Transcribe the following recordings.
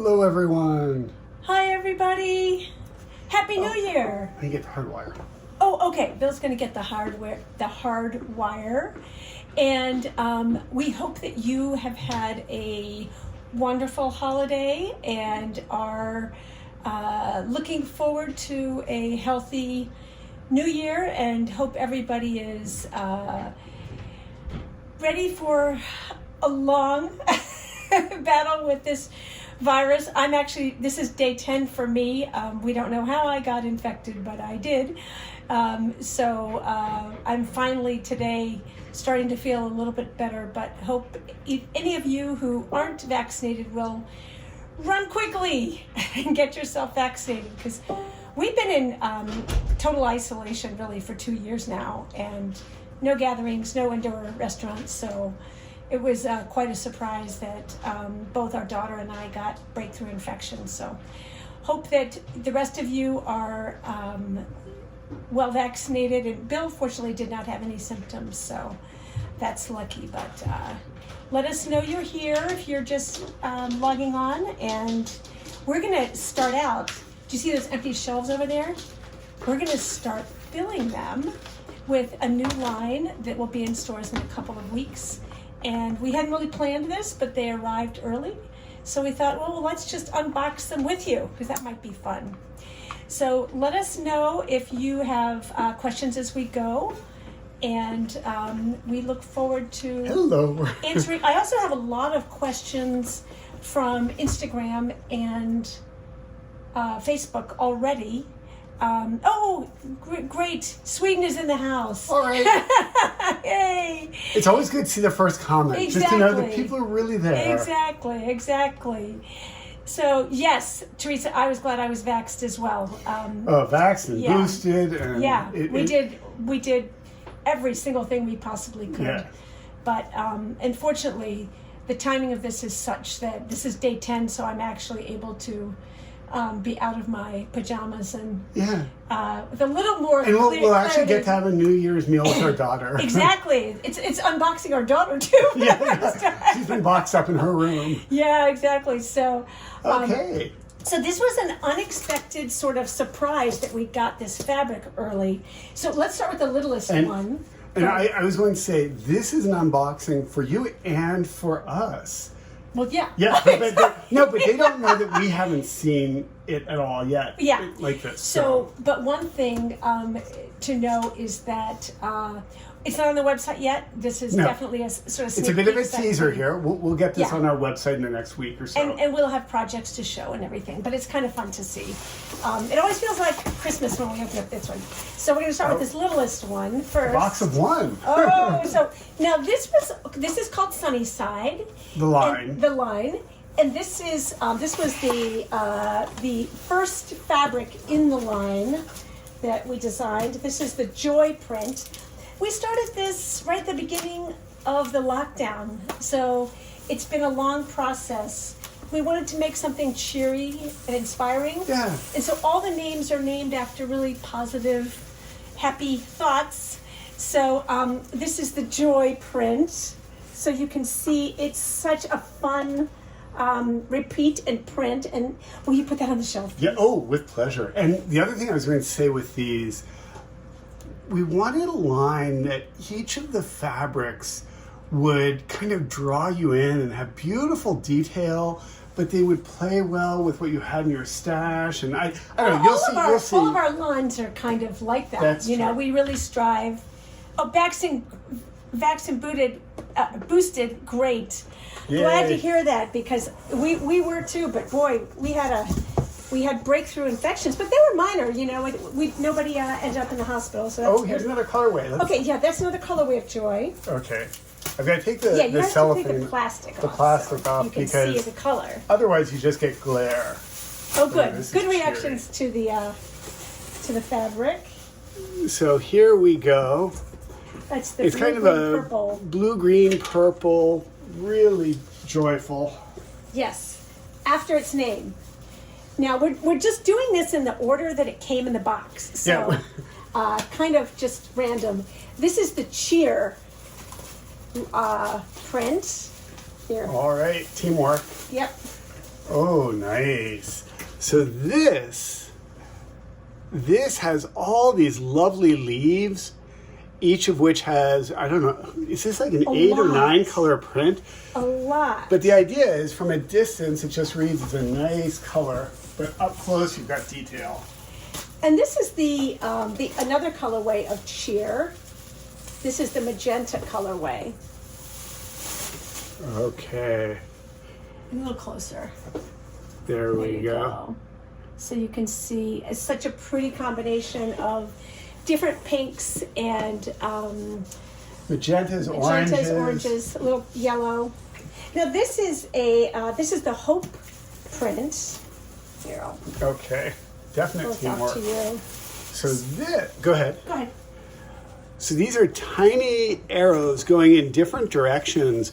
Hello, everyone. Hi, everybody. Happy New Year. I get the hard wire. Oh, okay. Bill's going to get the hard wire. And we hope that you have had a wonderful holiday and are looking forward to a healthy New Year, and hope everybody is ready for a long battle with this virus. This is day 10 for me. We don't know how I got infected, but I did. So I'm finally today starting to feel a little bit better, but hope if any of you who aren't vaccinated will run quickly and get yourself vaccinated, because we've been in total isolation really for 2 years now, and no gatherings, no indoor restaurants. So it was quite a surprise that both our daughter and I got breakthrough infections. So hope that the rest of you are well vaccinated. And Bill fortunately did not have any symptoms, so that's lucky. But let us know you're here if you're just logging on. And we're going to start out. Do you see those empty shelves over there? We're going to start filling them with a new line that will be in stores in a couple of weeks. And we hadn't really planned this, but they arrived early. So we thought, well, let's just unbox them with you, because that might be fun. So let us know if you have questions as we go. And we look forward to answering. I also have a lot of questions from Instagram and Facebook already. Great. Sweden is in the house. All right. Yay. It's always good to see the first comment. Exactly. Just to know that people are really there. Exactly. So, yes, Teresa, I was glad I was vaxxed as well. Vaxxed and boosted. And we did every single thing we possibly could. Yeah. But unfortunately, the timing of this is such that this is day 10, so I'm actually able to be out of my pajamas and with a little more. And we'll actually get to have a New Year's meal with our daughter. Exactly. It's unboxing our daughter too. Yeah. She's been boxed up in her room. Yeah, exactly. So. Okay. So this was an unexpected sort of surprise that we got this fabric early. So let's start with the littlest one. And I was going to say, this is an unboxing for you and for us. Well, yeah. Yeah, but they don't know that we haven't seen it at all yet. Yeah. Like this. So, but one thing to know is that it's not on the website yet. This is definitely a sort of sneak It's a bit of a peek teaser here. We'll get this on our website in the next week or so. And we'll have projects to show and everything, but it's kind of fun to see. It always feels like Christmas when we open up this one. So we're going to start with this littlest one first. Box of one. So now this is called Sunnyside. The line. And this was the first fabric in the line that we designed. This is the Joy print. We started this right at the beginning of the lockdown, so it's been a long process. We wanted to make something cheery and inspiring. Yeah. And so all the names are named after really positive, happy thoughts. So this is the Joy print. So you can see it's such a fun repeat and print. And will you put that on the shelf, please? Yeah, with pleasure. And the other thing I was going to say with these, we wanted a line that each of the fabrics would kind of draw you in and have beautiful detail, but they would play well with what you had in your stash. And I don't know, you'll see. All of our lines are kind of like that. That's true. We really strive. Vaccine boosted, great. Yay. Glad to hear that, because we were too, but boy, we had breakthrough infections, but they were minor, nobody ended up in the hospital. So that's here's another colorway. That's another colorway of Joy. Okay. I've got to take the you have cellophane, to take the plastic off, off, you can see because the color. Otherwise you just get glare. Oh, good. Good reactions to the fabric. So here we go. That's the It's kind of a blue-green purple, really joyful. Yes, after its name. Now we're just doing this in the order that it came in the box. So kind of just random. This is the cheer print. Here. All right, teamwork. Yep. Oh, nice. So this has all these lovely leaves, each of which has, I don't know, is this like an 8 or 9 color print? A lot. But the idea is from a distance, it just reads as a nice color, but up close you've got detail. And this is the another colorway of cheer. This is the magenta colorway. Okay. A little closer. There we go. So you can see it's such a pretty combination of different pinks and magentas, oranges, a little yellow. Now this is the Hope print. Here, okay, definitely more. Talk to you. So this, go ahead. Go ahead. So these are tiny arrows going in different directions,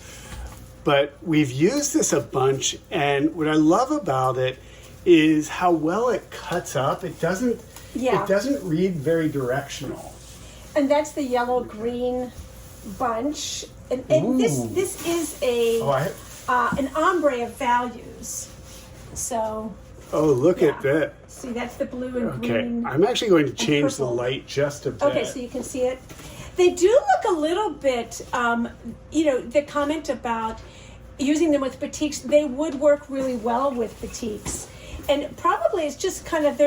but we've used this a bunch, and what I love about it is how well it cuts up. It doesn't read very directional. And that's the yellow green bunch. And this is an ombre of values. So look at that. See, that's the blue and Okay, green. I'm actually going to change the purple. light just a bit. Okay, so you can see it. They do look a little bit, the comment about using them with batiks, they would work really well with batiks. And probably it's just kind of,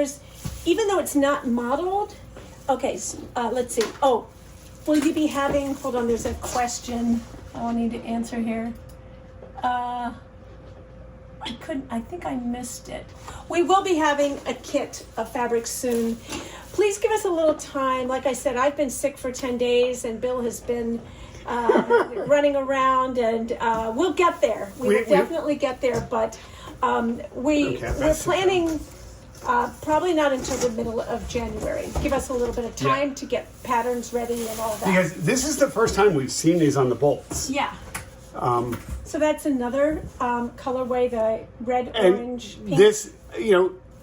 even though it's not modeled, okay, so, let's see. Oh, will you be having, hold on, there's a question I need to answer here. I think I missed it. We will be having a kit of fabrics soon. Please give us a little time. Like I said, I've been sick for 10 days and Bill has been running around, and we'll get there. We will definitely get there, but we're planning probably not until the middle of January. Give us a little bit of time to get patterns ready and all that. Because this is the first time we've seen these on the bolts. Yeah. So that's another colorway, the red, orange, pink. This,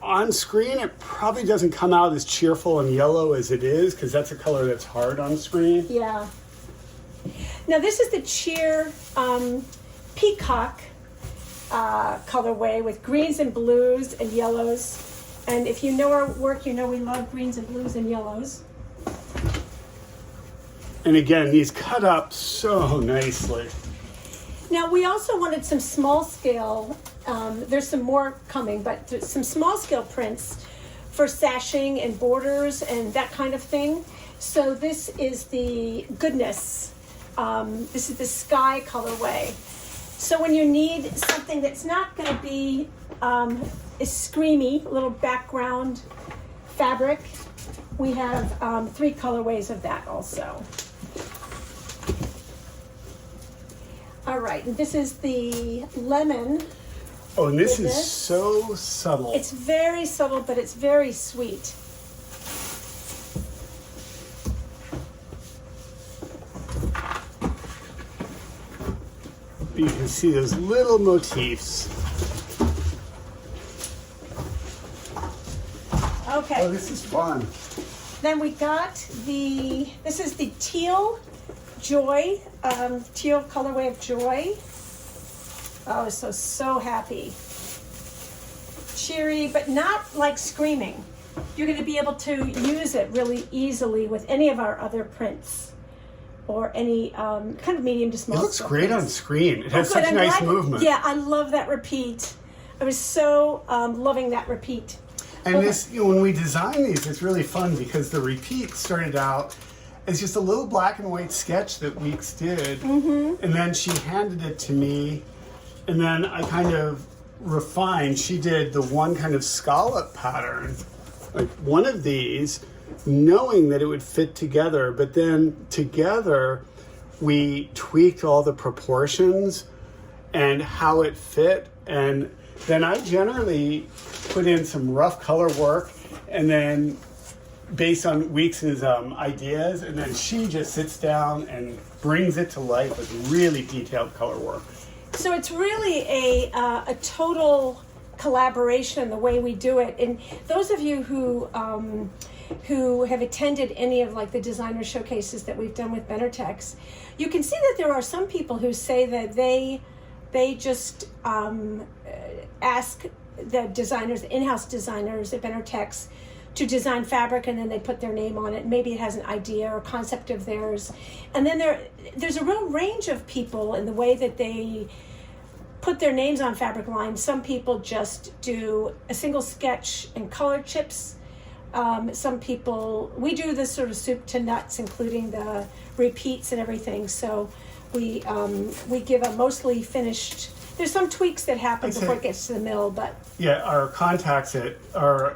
on screen, it probably doesn't come out as cheerful and yellow as it is, because that's a color that's hard on screen. Yeah. Now this is the cheer peacock colorway with greens and blues and yellows. And if you know our work, you know we love greens and blues and yellows. And again, these cut up so nicely. Now we also wanted some small scale, there's some more coming, but some small scale prints for sashing and borders and that kind of thing. So this is the Goodness. This is the Sky colorway. So when you need something that's not going to be is screamy, little background fabric, we have 3 colorways of that also. All right, and this is the lemon. Oh, and this is so subtle. It's very subtle, but it's very sweet. You can see those little motifs. Okay. Oh, this is fun. Then we got this is the teal joy, teal colorway of joy. Oh, so happy. Cheery, but not like screaming. You're going to be able to use it really easily with any of our other prints or any kind of medium to small. It looks great prints. on screen. It has such nice movement. Yeah, I love that repeat. I was so loving that repeat. And this, when we design these, it's really fun because the repeat started out as just a little black and white sketch that Weeks did, and then she handed it to me, and then I kind of refined. She did the one kind of scallop pattern, like one of these, knowing that it would fit together, but then together we tweaked all the proportions and how it fit, and then I generally put in some rough color work, and then based on Weeks's ideas, and then she just sits down and brings it to life with really detailed color work. So it's really a total collaboration in the way we do it. And those of you who have attended any of like the designer showcases that we've done with Benartex, you can see that there are some people who say that they they just ask the designers, the in-house designers, the vendor techs, to design fabric, and then they put their name on it. Maybe it has an idea or concept of theirs. And then there's a real range of people in the way that they put their names on fabric lines. Some people just do a single sketch and color chips. Some people, we do this sort of soup to nuts, including the repeats and everything. So we give a mostly finished. There's some tweaks that happen before it gets to the mill, but yeah, our contacts are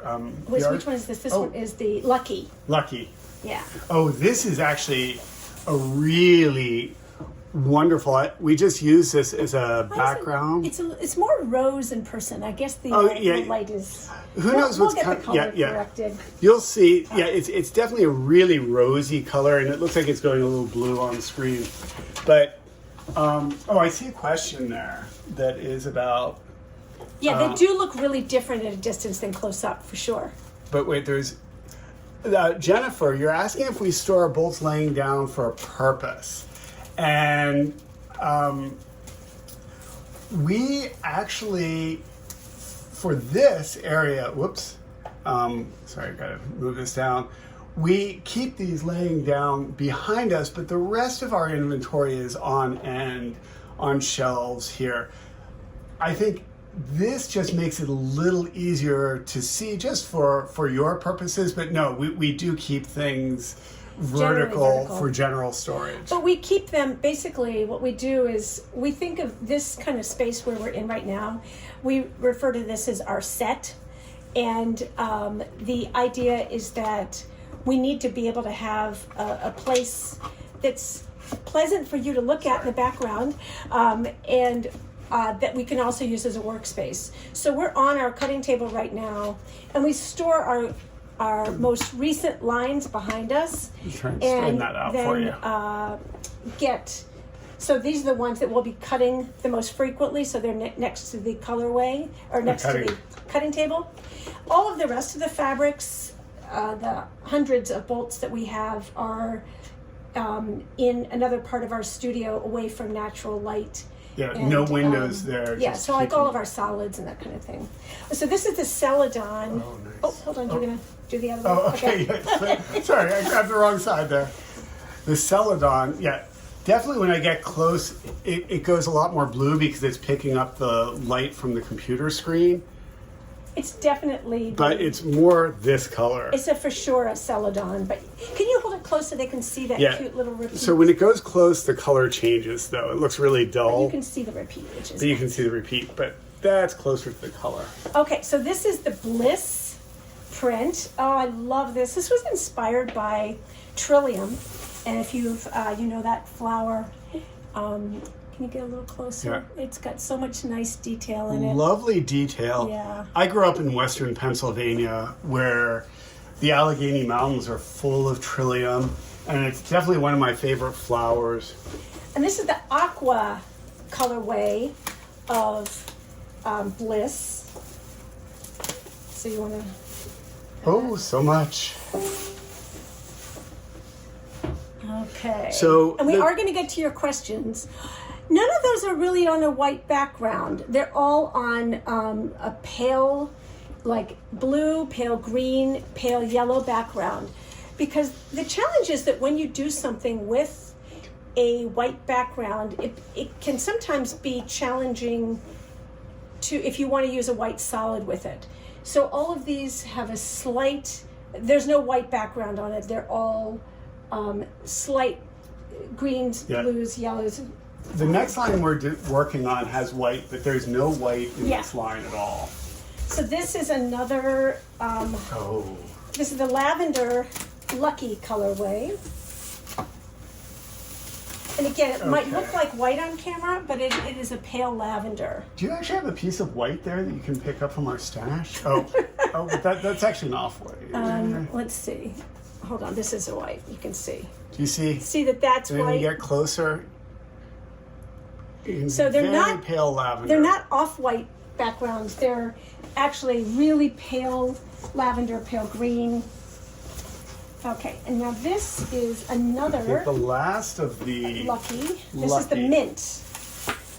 which one is this? This one is the Lucky. Lucky. Yeah. Oh, this is actually a really wonderful. We just use this as a background. It's more rose in person. I guess the light is. Who knows what's we'll get the color yeah. corrected. You'll see. Yeah, it's definitely a really rosy color, and it looks like it's going a little blue on the screen. But I see a question there that is about. Yeah, they do look really different at a distance than close up, for sure. But wait, there's Jennifer. You're asking if we store our bolts laying down for a purpose, and we actually, for this area, sorry, I gotta move this down. We keep these laying down behind us, but the rest of our inventory is on end, on shelves here. I think this just makes it a little easier to see just for your purposes, but no, we do keep things vertical for general storage. But we keep them, basically what we do is we think of this kind of space where we're in right now, we refer to this as our set. And the idea is that we need to be able to have a place that's pleasant for you to look at in the background, and that we can also use as a workspace. So we're on our cutting table right now, and we store our most recent lines behind us. I'm trying to straighten that out for you. So these are the ones that we'll be cutting the most frequently, so they're next to the colorway, or next to the cutting table. All of the rest of the fabrics, the hundreds of bolts that we have, are in another part of our studio away from natural light. Yeah, and, no windows there. Yeah, so like all of our solids and that kind of thing. So this is the Celadon. Oh, nice. Oh, hold on, you're going to do the other one? Oh, okay. Yeah. Sorry, I grabbed the wrong side there. The Celadon, yeah, definitely when I get close, it goes a lot more blue because it's picking up the light from the computer screen. It's definitely... But it's more this color. It's for sure a Celadon, but can you hold it close so they can see that cute little repeat? So when it goes close, the color changes, though. It looks really dull. But you can see the repeat, which is... But you can see the repeat, but that's closer to the color. Okay, so this is the Bliss print. Oh, I love this. This was inspired by Trillium, and if you've, you know that flower... Can you get a little closer? Yeah. It's got so much nice detail in it. Lovely detail. Yeah. I grew up in western Pennsylvania where the Allegheny Mountains are full of trillium, and it's definitely one of my favorite flowers. And this is the aqua colorway of Bliss. So you want to... Oh, so much. Okay. So and we are going to get to your questions. None of those are really on a white background. They're all on a pale, like blue, pale green, pale yellow background. Because the challenge is that when you do something with a white background, it can sometimes be challenging if you want to use a white solid with it. So all of these have a slight, there's no white background on it. They're all slight greens, blues, yellows. The next line we're working on has white, but there's no white in this line at all. So this is another, this is the Lavender Lucky colorway. And again, it might look like white on camera, but it is a pale lavender. Do you actually have a piece of white there that you can pick up from our stash? But that's actually an off-white. Let's see. Hold on, this is a white, you can see. Do you see? See that's white? When you get closer, so they're not pale lavender. They're not off-white backgrounds. They're actually really pale lavender, pale green. Okay, and now this is another. The last of the Lucky. This is the mint.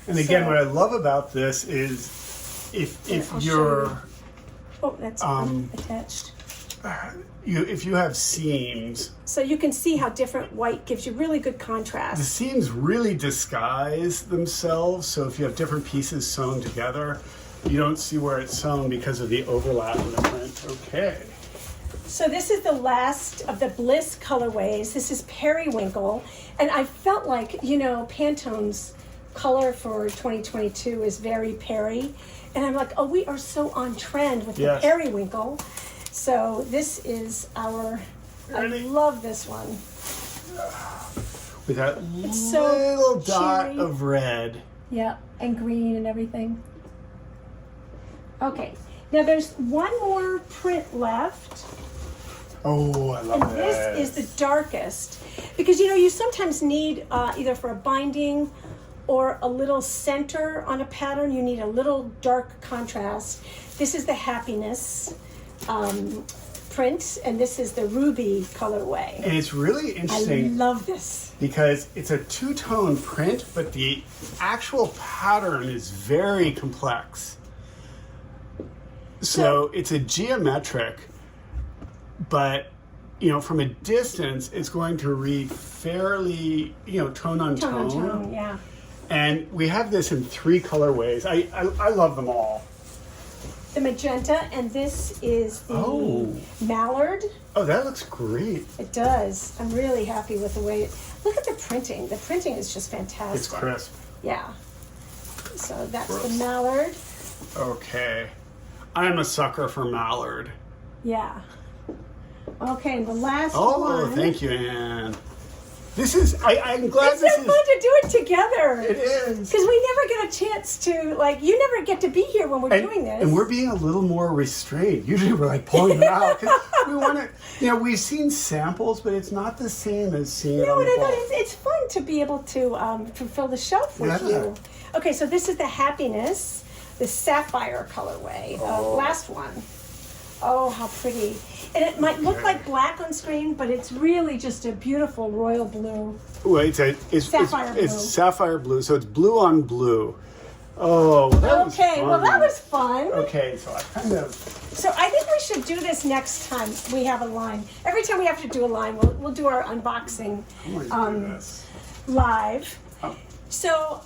And again, what I love about this is if I'll you're show you. Oh, that's attached. if you have seams, So you can see how different white gives you really good the contrast. seams really disguise themselves. So if you have different pieces sewn together, you don't see where it's sewn because of the overlap in the print. Okay. So this is the last of the Bliss colorways. This is periwinkle. And I felt like, you know, Pantone's color for 2022 is very peri. And I'm like, oh, we are so on trend with Yes. the periwinkle. So this is our, Ready? I love this one. With that so little dot cheery. of red. Yeah, and green and everything. Okay, now there's one more print left. Oh, I love And this is the darkest, because you know you sometimes need either for a binding or a little center on a pattern, you need a little dark contrast. This is the happiness print, and this is the ruby colorway. And it's really I interesting love this. because it's a two-tone print, but the actual pattern is very complex. So it's a geometric, but you know, from a distance, it's going to read fairly, you know, tone on Tone on tone, yeah. And we have this in 3 colorways. I love them all. The magenta, and this is the Oh. mallard. Oh, that looks great. It does. I'm really happy with the way it, look at the printing. The printing is just fantastic. It's crisp. Yeah. So that's the Gross. mallard. Okay. I'm a sucker for mallard. Yeah. Okay, and the last Oh, one. thank you, Anne. This is, I'm glad It's this so is. fun to do it together. It is. Because we never get a chance to, like, you never get to be here when we're doing this. And we're being a little more restrained. Usually we're like pulling them out. 'Cause we want to, you know, we've seen samples, but it's not the same as seeing it No, on and the I thought ball. it's fun to be able to fulfill the shelf with Yeah. you. Okay, so this is the happiness, the sapphire colorway. Last one. Oh, how pretty. And it might look like black on screen, but it's really just a beautiful royal blue. Wait, it's Sapphire it's blue. sapphire blue, so it's blue on blue. Oh, well, that was Okay, well, that fun. was fun. Okay, so I kind of. So I think we should do this next time we have a line. Every time we have to do a line, we'll do our unboxing I'm going to do this. live. Oh. So,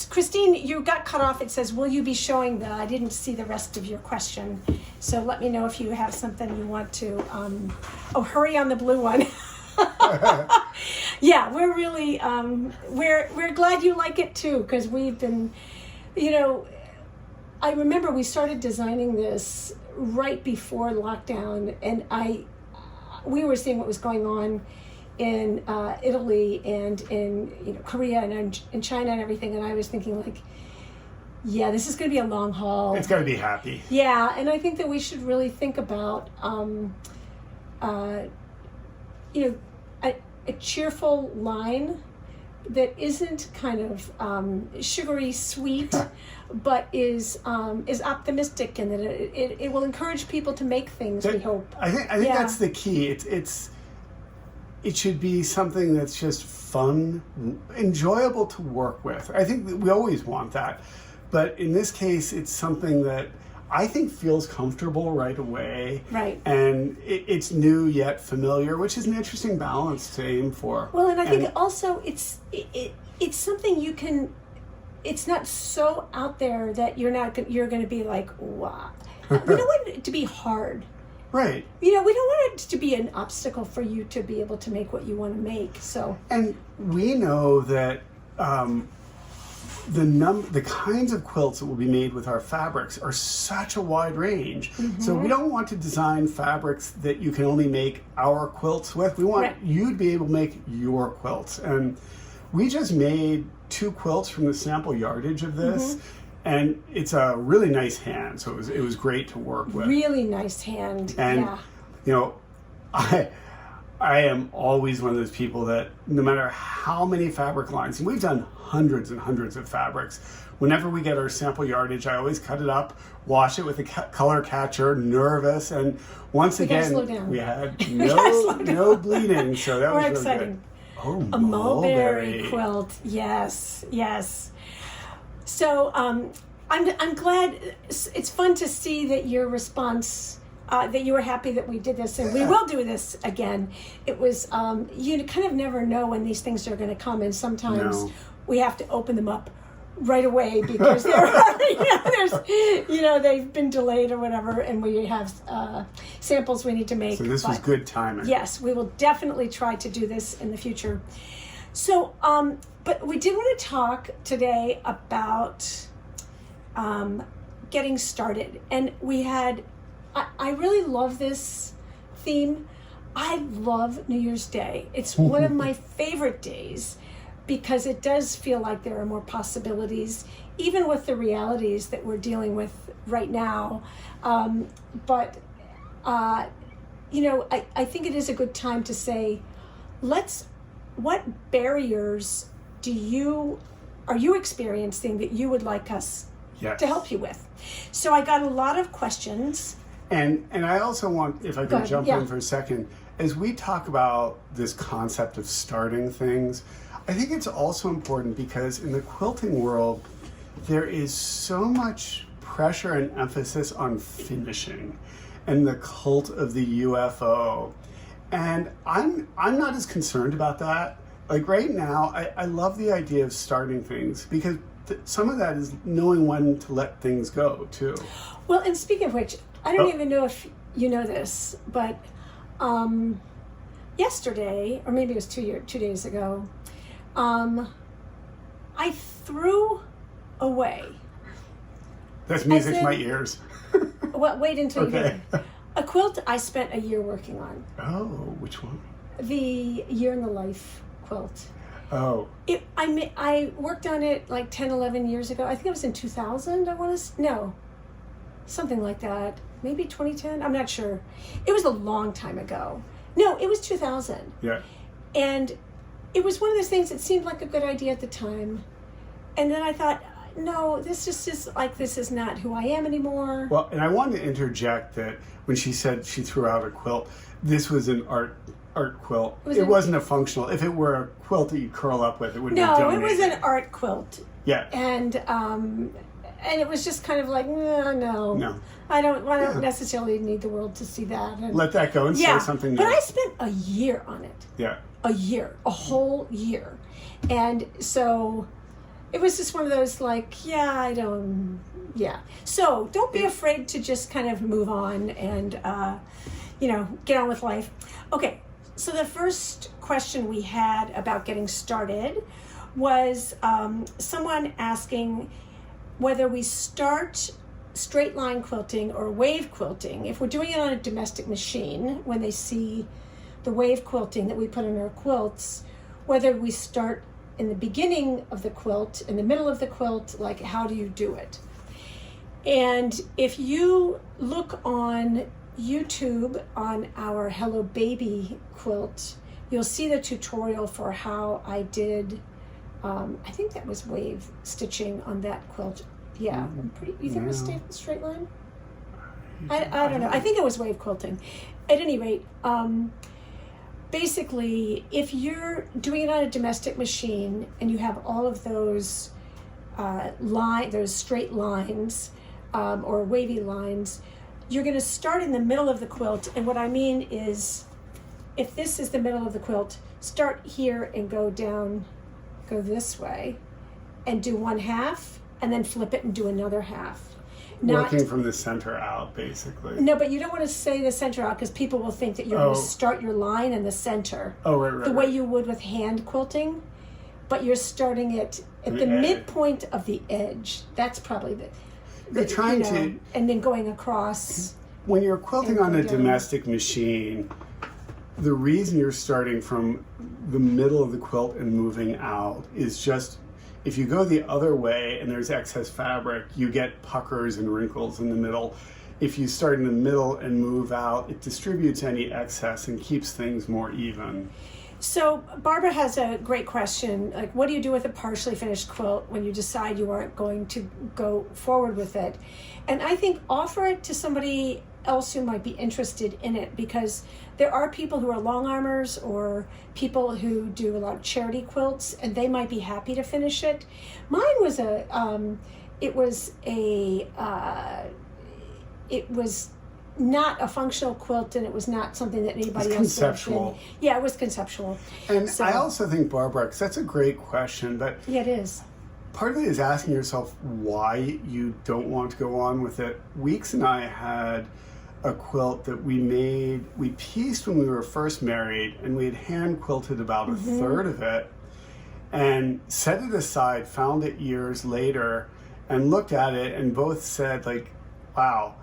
Christine, you got cut off. It says, will you be showing the, I didn't see the rest of your question. So let me know if you have something you want to, hurry on the blue one. Yeah, we're really, we're glad you like it too, because we've been, you know, I remember we started designing this right before lockdown, and we were seeing what was going on in Italy and in Korea and in China and everything, and I was thinking like, yeah, this is going to be a long haul. It's got to be happy. Yeah, and I think that we should really think about, a cheerful line that isn't kind of sugary sweet, but is optimistic, and that it will encourage people to make things. We hope. I think Yeah. that's the key. It should be something that's just fun, enjoyable to work with. I think that we always want that, but in this case, it's something that I think feels comfortable right away. Right. And it's new yet familiar, which is an interesting balance to aim for. Well, and I think also it's something you can. It's not so out there that you're going to be like, wow. We don't want it to be hard. Right. You know, we don't want it to be an obstacle for you to be able to make what you want to make. So. And we know that the kinds of quilts that will be made with our fabrics are such a wide range. So we don't want to design fabrics that you can only make our quilts with. We want you to be able to make your quilts. And we just made 2 quilts from the sample yardage of this. And it's a really nice hand, so it was great to work with. Really nice hand. And yeah. you know, I am always one of those people that no matter how many fabric lines, and we've done hundreds and hundreds of fabrics, whenever we get our sample yardage, I always cut it up, wash it with a color catcher, nervous, and once We gotta slow again, down. we had gotta slow down. no bleeding, so that More was really exciting. good. Oh, a mulberry quilt. Yes, yes. So I'm glad. It's fun to see that your response, that you were happy that we did this, and we will do this again. It was you kind of never know when these things are going to come, and sometimes we have to open them up right away because there are, they've been delayed or whatever, and we have samples we need to make. So this was good timing. Yes, we will definitely try to do this in the future. So, but we did want to talk today about getting started, and we had. I really love this theme. I love New Year's Day. It's one of my favorite days, because it does feel like there are more possibilities, even with the realities that we're dealing with right now. But I think it is a good time to say, what barriers are you experiencing that you would like us to help you with? So I got a lot of questions. And I also want, if I can jump in for a second, as we talk about this concept of starting things, I think it's also important because in the quilting world, there is so much pressure and emphasis on finishing and the cult of the UFO. And I'm not as concerned about that. Like right now, I love the idea of starting things because some of that is knowing when to let things go too. Well, and speaking of which, I don't even know if you know this, but yesterday, or maybe it was 2 days ago, I threw away. That's music to my ears. Well, wait until you hear it. A quilt I spent a year working on. Oh, which one? The Year in the Life quilt. Oh. I worked on it like 10, 11 years ago. I think it was in 2000, no. Something like that. Maybe 2010, I'm not sure. It was a long time ago. No, it was 2000. Yeah. And it was one of those things that seemed like a good idea at the time. And then I thought, no, this just is like, this is not who I am anymore. Well, and I wanted to interject that when she said she threw out a quilt, this was an art quilt. It wasn't a functional. If it were a quilt that you curl up with, it would be donated. No, it was an art quilt. Yeah. And it was just kind of like, no. I don't necessarily need the world to see that. And let that go and say something new. But I spent a year on it. Yeah. A whole year. And so it was just one of those like, So don't be afraid to just kind of move on and, get on with life. Okay, so the first question we had about getting started was someone asking whether we start straight line quilting or wave quilting. If we're doing it on a domestic machine, when they see the wave quilting that we put in our quilts, whether we start in the beginning of the quilt, in the middle of the quilt, like how do you do it? And if you look on YouTube on our Hello Baby quilt, you'll see the tutorial for how I did, I think that was wave stitching on that quilt. Yeah, you think it was straight line? I don't know. I think it was wave quilting. At any rate, basically, if you're doing it on a domestic machine and you have all of those those straight lines or wavy lines, you're going to start in the middle of the quilt. And what I mean is, if this is the middle of the quilt, start here and go this way, and do one half, and then flip it and do another half. Working from the center out, basically. No, but you don't want to say the center out because people will think that you're going to start your line in the center. Oh, right. The way you would with hand quilting, but you're starting it at the midpoint of the edge. That's probably and then going across. When you're quilting on a domestic machine, the reason you're starting from the middle of the quilt and moving out is just, if you go the other way and there's excess fabric, you get puckers and wrinkles in the middle. If you start in the middle and move out, it distributes any excess and keeps things more even. So Barbara has a great question, like what do you do with a partially finished quilt when you decide you aren't going to go forward with it? And I think offer it to somebody else who might be interested in it, because there are people who are long armers or people who do a lot of charity quilts, and they might be happy to finish it. Mine was it was not a functional quilt, and it was not something that anybody else conceptual. Yeah, it was conceptual. And so, I also think, Barbara, because that's a great question, but yeah, it is. part of it is asking yourself why you don't want to go on with it. Weeks and I had a quilt that we pieced when we were first married, and we had hand quilted about a third of it and set it aside, found it years later, and looked at it and both said, like, wow,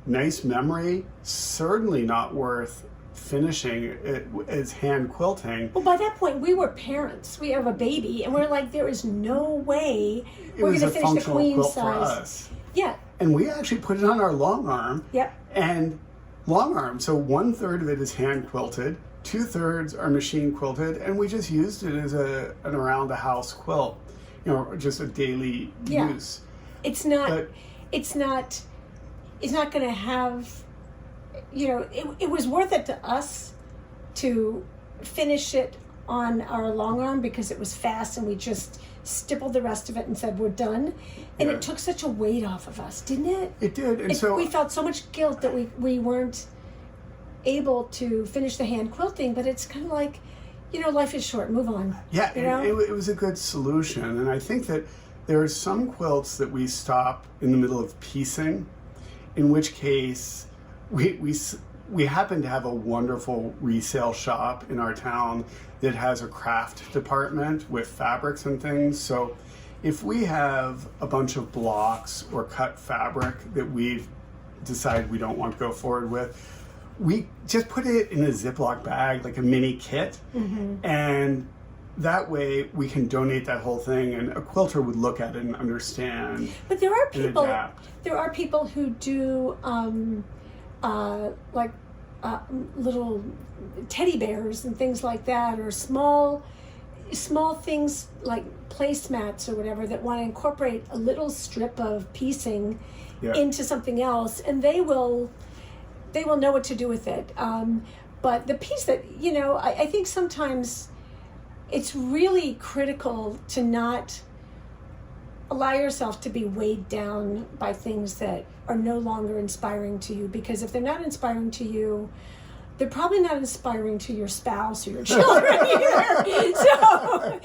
nice memory, certainly not worth finishing it as hand quilting. Well, by that point, we were parents. We have a baby, and we're like, there is no way we're going to finish the queen quilt size. For us. Yeah. And we actually put it on our long arm. Yep. And long arm, so 1/3 of it is hand quilted, 2/3 are machine quilted, and we just used it as an around the house quilt, just a daily use. It's not going to have, it was worth it to us to finish it on our long arm because it was fast, and we just stippled the rest of it and said we're done. And it took such a weight off of us, didn't it? It did. And so we felt so much guilt that we weren't able to finish the hand quilting, but it's kind of like, life is short, move on. Yeah, it was a good solution. And I think that there are some quilts that we stop in the middle of piecing, in which case we happen to have a wonderful resale shop in our town that has a craft department with fabrics and things. So if we have a bunch of blocks or cut fabric that we've decided we don't want to go forward with, we just put it in a Ziploc bag, like a mini kit, and that way we can donate that whole thing, and a quilter would look at it and understand. But there are people who do little teddy bears and things like that, or small things like placemats or whatever, that want to incorporate a little strip of piecing into something else, and they will know what to do with it. But the piece that, I think sometimes it's really critical to not allow yourself to be weighed down by things that are no longer inspiring to you, because if they're not inspiring to you, they're probably not inspiring to your spouse or your children either.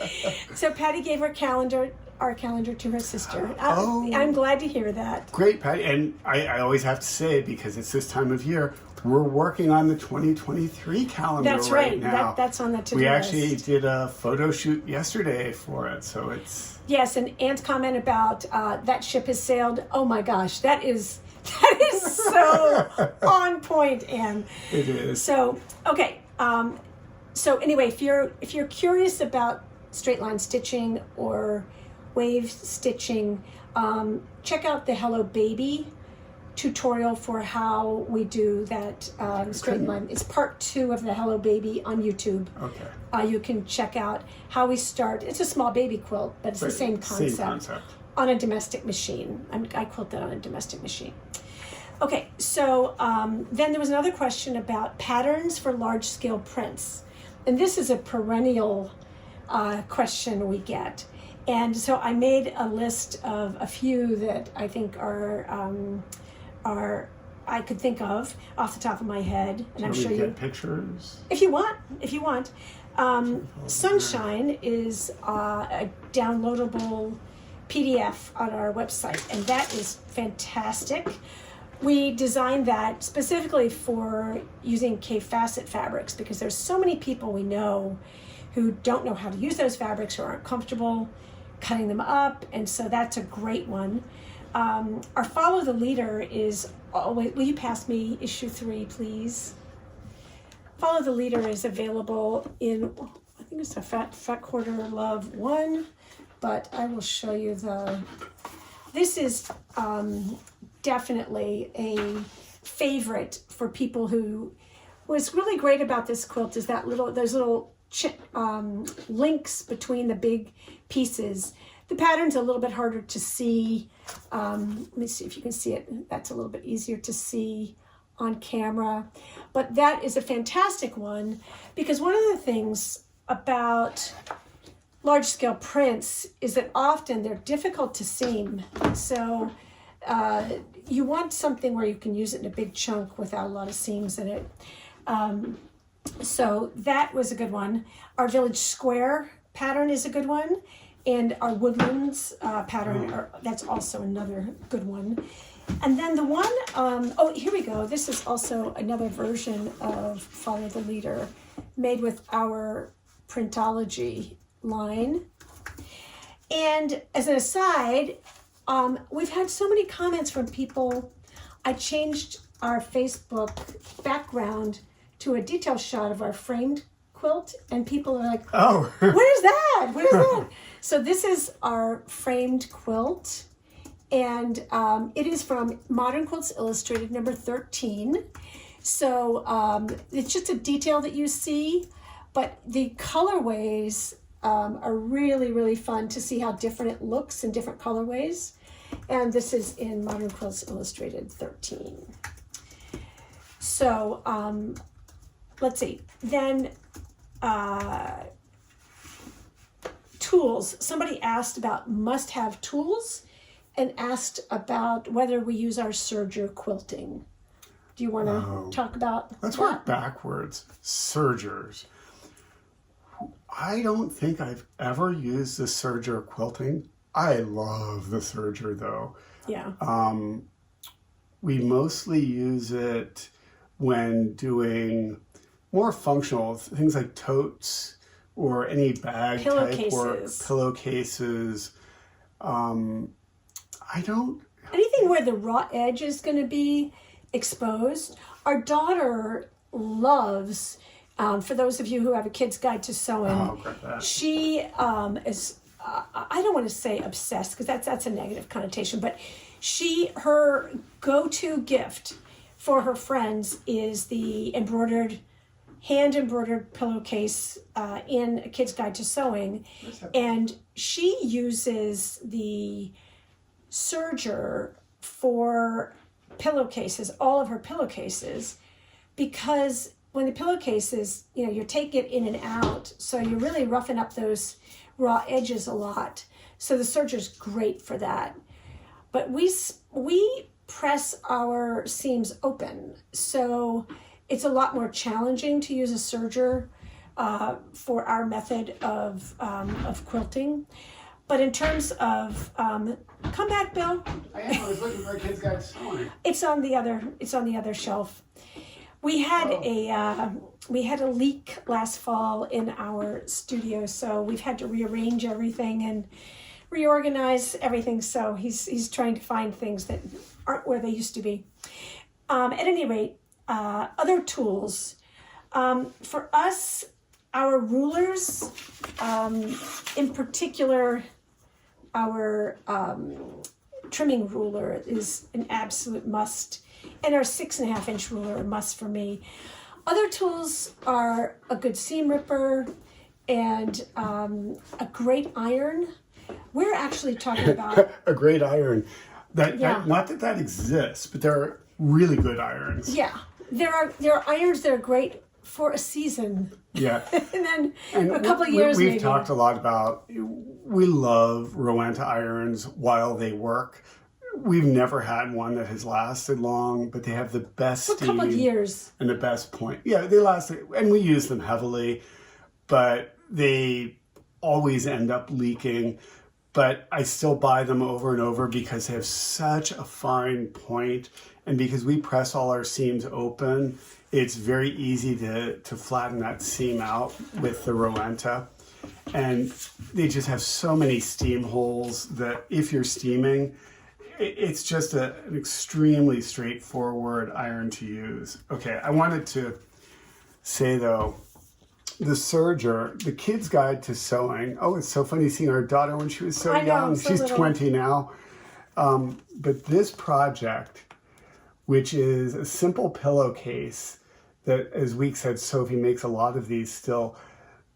So Patty gave our calendar to her sister. I'm glad to hear that. Great, Patty. And I always have to say, because it's this time of year, we're working on the 2023 calendar. That's right. Now. That's on the to-do list. We actually did a photo shoot yesterday for it, so it's... Yes, and Anne's comment about that ship has sailed. Oh my gosh, that is so on point, Anne. It is. So, okay. So anyway, if you're curious about straight line stitching or wave stitching, check out the Hello Baby tutorial for how we do that straight line. It's part 2 of the Hello Baby on YouTube. Okay. You can check out how we start. It's a small baby quilt, but it's the same concept. On a domestic machine. I quilt that on a domestic machine. Okay, so then there was another question about patterns for large-scale prints. And this is a perennial question we get. And so I made a list of a few that I think are I could think of off the top of my head, and I'm sure you get pictures if you want. Sunshine is a downloadable PDF on our website, and that is fantastic. We designed that specifically for using K-facet fabrics, because there's so many people we know who don't know how to use those fabrics or aren't comfortable cutting them up, and so that's a great one. Our Follow the Leader is always, will you pass me issue 3, please? Follow the Leader is available in, I think it's a Fat Quarter Love 1, but I will show you this is definitely a favorite for people who, what's really great about this quilt is those little links between the big pieces The pattern's a little bit harder to see. Let me see if you can see it. That's a little bit easier to see on camera. But that is a fantastic one, because one of the things about large-scale prints is that often they're difficult to seam. So you want something where you can use it in a big chunk without a lot of seams in it. So that was a good one. Our village square pattern is a good one. And our woodlands pattern, that's also another good one. And then the one, oh, here we go. This is also another version of Follow the Leader, made with our Printology line. And as an aside, we've had so many comments from people. I changed our Facebook background to a detail shot of our framed quilt, and people are like, oh, what is that? What is that? So this is our framed quilt, and it is from Modern Quilts Illustrated number 13. So it's just a detail that you see, but the colorways are really, really fun to see how different it looks in different colorways. And this is in Modern Quilts Illustrated 13. So let's see. Then tools. Somebody asked about must-have tools and asked about whether we use our serger quilting. Do you want to talk about Let's that? work backwards. Sergers. I don't think I've ever used the serger quilting. I love the serger though. Yeah. We mostly use it when doing more functional things like totes or any bag type work, pillowcases. I don't... Anything where the raw edge is going to be exposed. Our daughter loves, for those of you who have a kid's guide to sewing, she is, I don't want to say obsessed, because that's a negative connotation, but her go-to gift for her friends is the hand-embroidered pillowcase in A Kid's Guide to Sewing. And she uses the serger for pillowcases, all of her pillowcases, because when the pillowcases, you're taking it in and out, so you're really roughing up those raw edges a lot. So the serger's great for that. But we press our seams open, so it's a lot more challenging to use a serger for our method of quilting. But in terms of, come back, Bill. I was looking for A Kid's Guide to Sewing. It's on the other shelf. We had a leak last fall in our studio, so we've had to rearrange everything and reorganize everything. So he's trying to find things that aren't where they used to be. At any rate, other tools. For us, our rulers, in particular, our trimming ruler is an absolute must, and our 6.5-inch ruler a must for me. Other tools are a good seam ripper and a great iron. We're actually talking about a great iron. Not that exists, but there are really good irons. Yeah, there are irons that are great for a season. Yeah. and then a couple of years we've maybe. Talked a lot about, we love Rowenta irons while they work. We've never had one that has lasted long, but they have the best steam. A couple of years. And the best point. Yeah, they last, and we use them heavily, but they always end up leaking. But I still buy them over and over because they have such a fine point, and because we press all our seams open, it's very easy to flatten that seam out with the Rowenta. And they just have so many steam holes that if you're steaming, it's just an extremely straightforward iron to use. Okay, I wanted to say though, the serger, the Kid's Guide to Sewing. Oh, it's so funny seeing our daughter when she was so young. She's little. 20 now. But this project, which is a simple pillowcase that, as Week said, Sophie makes a lot of these still,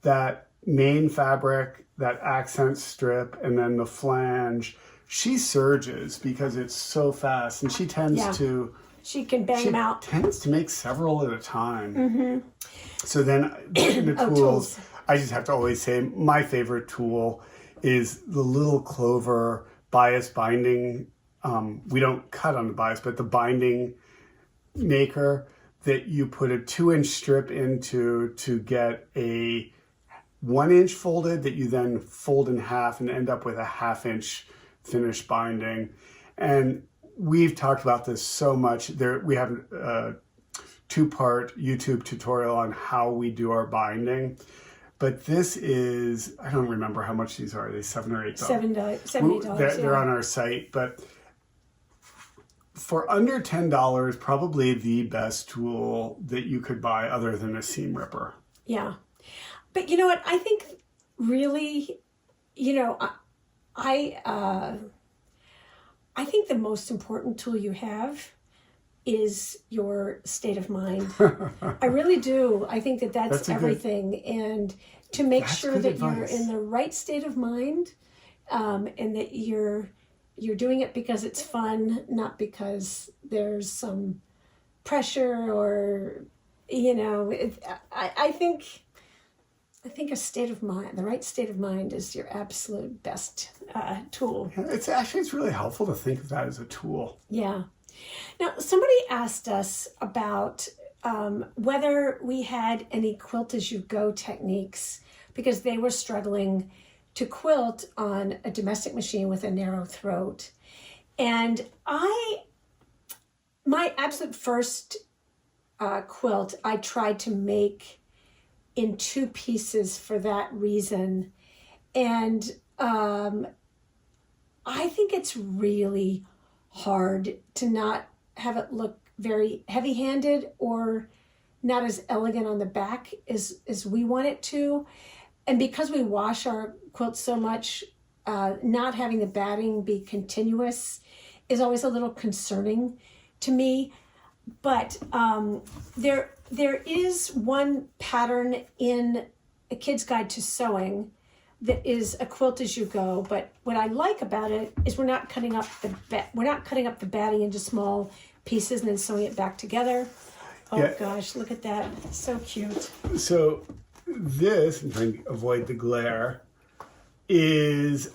that main fabric, that accent strip, and then the flange, she surges because it's so fast, and she tends Yeah. to... She can bang them out. tends to make several at a time. So then the Oh, tools, I just have to always say my favorite tool is the little clover bias binding. We don't cut on the bias, but the binding maker that you put a 2-inch strip into to get a 1-inch folded that you then fold in half and end up with a 1/2-inch finished binding. And we've talked about this so much. We have a 2-part YouTube tutorial on how we do our binding. But this is, I don't remember how much these are. Are they $7 or $8? $7, They're on our site. But for under $10, probably the best tool that you could buy other than a seam ripper. Yeah. But you know what? I think really, you know, I think the most important tool you have is your state of mind. I really do. I think that that's everything. And to make sure that you're in the right state of mind, and that you're doing it because it's fun, not because there's some pressure or, you know, I think a state of mind, the right state of mind, is your absolute best tool. It's really helpful to think of that as a tool. Yeah. Now, somebody asked us about whether we had any quilt as you go techniques, because they were struggling to quilt on a domestic machine with a narrow throat. And my absolute first quilt, I tried to make in 2 pieces for that reason. And I think it's really hard to not have it look very heavy-handed or not as elegant on the back as we want it to. And because we wash our quilts so much, not having the batting be continuous is always a little concerning to me. But there is one pattern in A Kid's Guide to Sewing that is a quilt as you go. But what I like about it is we're not cutting up the batting into small pieces and then sewing it back together. Oh yeah. Gosh, look at that! So cute. So this, I'm trying to avoid the glare, is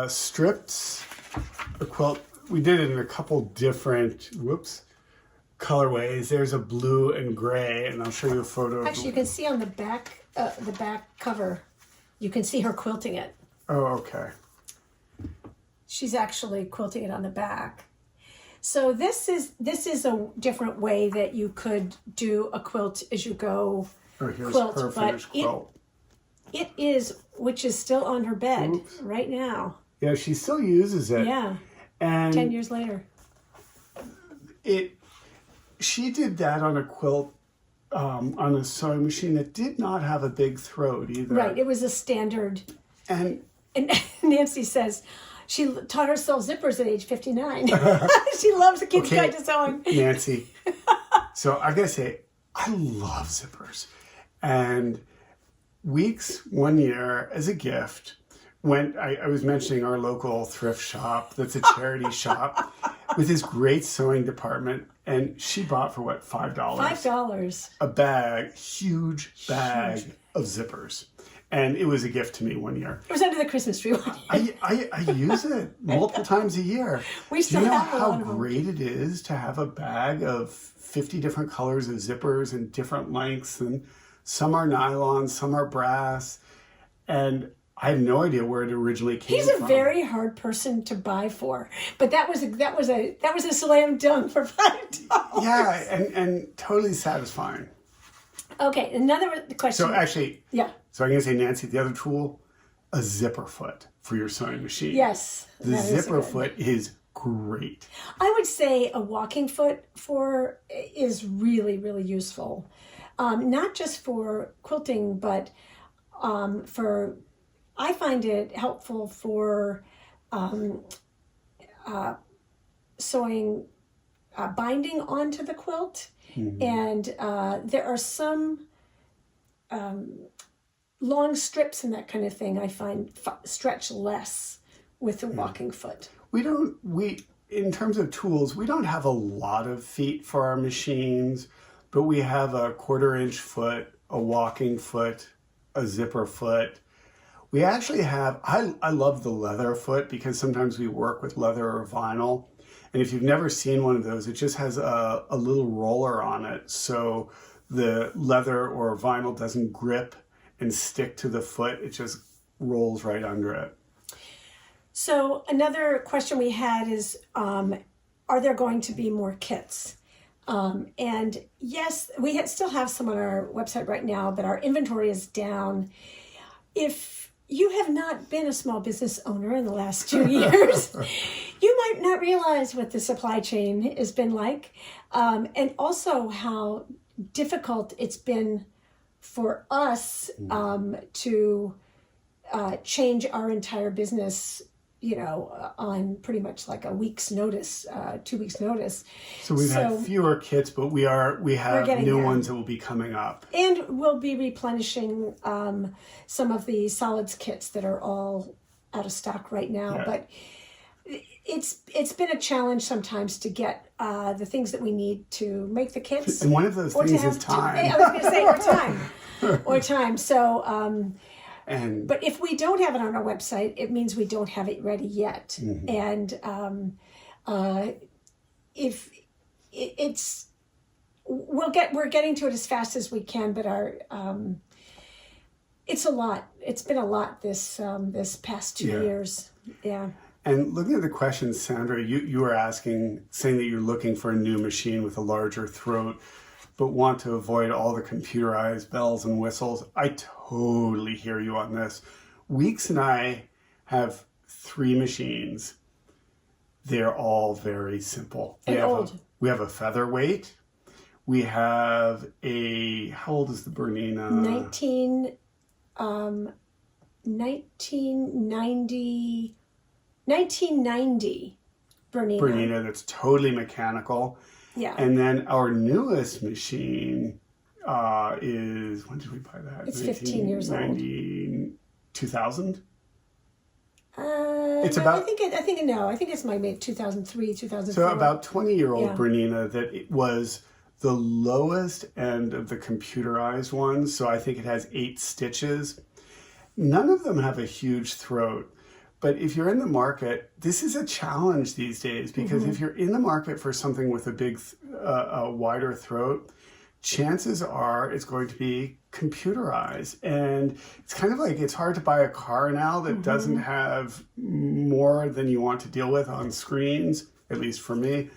strips. A quilt. We did it in a couple different colorways. There's a blue and gray, and I'll show you a photo. Actually, you can see on the back cover, you can see her quilting it. Oh, okay. She's actually quilting it on the back. So this is a different way that you could do a quilt as you go quilt, but it is, which is still on her bed right now. Yeah, she still uses it. Yeah. And 10 years later. She did that on a quilt, on a sewing machine that did not have a big throat either. Right, it was a standard. And Nancy says she taught herself zippers at age 59. She loves A Kid's Guide to Sewing. Nancy, so I gotta say, I love zippers. And one year as a gift, when I was mentioning our local thrift shop, that's a charity shop, with this great sewing department, and she bought for what, $5? $5. A bag, huge bag of zippers. And it was a gift to me one year. It was under the Christmas tree one year. I use it multiple times a year. We still have a lot of them. How great it is to have a bag of 50 different colors of zippers and different lengths, and some are nylon, some are brass, and I had no idea where it originally came from. He's a very hard person to buy for, but that was a slam dunk for $5. Yeah, and totally satisfying. Okay, another question. So actually, yeah. So I'm gonna say, Nancy, the other tool, a zipper foot for your sewing machine. Yes, the zipper foot is great. I would say a walking foot is really, really useful, not just for quilting, but I find it helpful for sewing binding onto the quilt. Mm-hmm. And there are some long strips and that kind of thing, I find stretch less with the walking foot. In terms of tools, we don't have a lot of feet for our machines, but we have a 1/4-inch foot, a walking foot, a zipper foot. We actually have, I love the leather foot because sometimes we work with leather or vinyl. And if you've never seen one of those, it just has a little roller on it. So the leather or vinyl doesn't grip and stick to the foot. It just rolls right under it. So another question we had is, are there going to be more kits? And yes, we still have some on our website right now, but our inventory is down. If you have not been a small business owner in the last 2 years, you might not realize what the supply chain has been like, and also how difficult it's been for us to change our entire business, on pretty much like a week's notice, 2 weeks notice. So we've had fewer kits, but we have new ones that will be coming up. And we'll be replenishing some of the solids kits that are all out of stock right now. Yeah. But it's been a challenge sometimes to get the things that we need to make the kits. And one of those things is time. I was going to say, or time. So, but if we don't have it on our website, it means we don't have it ready yet. Mm-hmm. And if we're getting to it as fast as we can, but it's a lot. It's been a lot this past 2 years. Yeah. And looking at the questions, Sandra, you were saying that you're looking for a new machine with a larger throat, but want to avoid all the computerized bells and whistles. I totally hear you on this. Weeks and I have 3 machines. They're all very simple. We have a featherweight. We have how old is the Bernina? 1990 Bernina. Bernina that's totally mechanical. Yeah. And then our newest machine is, when did we buy that? It's 15 years old. 2000? I think it's maybe 2003, 2004. So about 20-year-old Bernina that it was the lowest end of the computerized ones. So I think it has 8 stitches. None of them have a huge throat. But if you're in the market, this is a challenge these days because if you're in the market for something with a big, wider throat, chances are it's going to be computerized. And it's kind of like it's hard to buy a car now that doesn't have more than you want to deal with on screens, at least for me.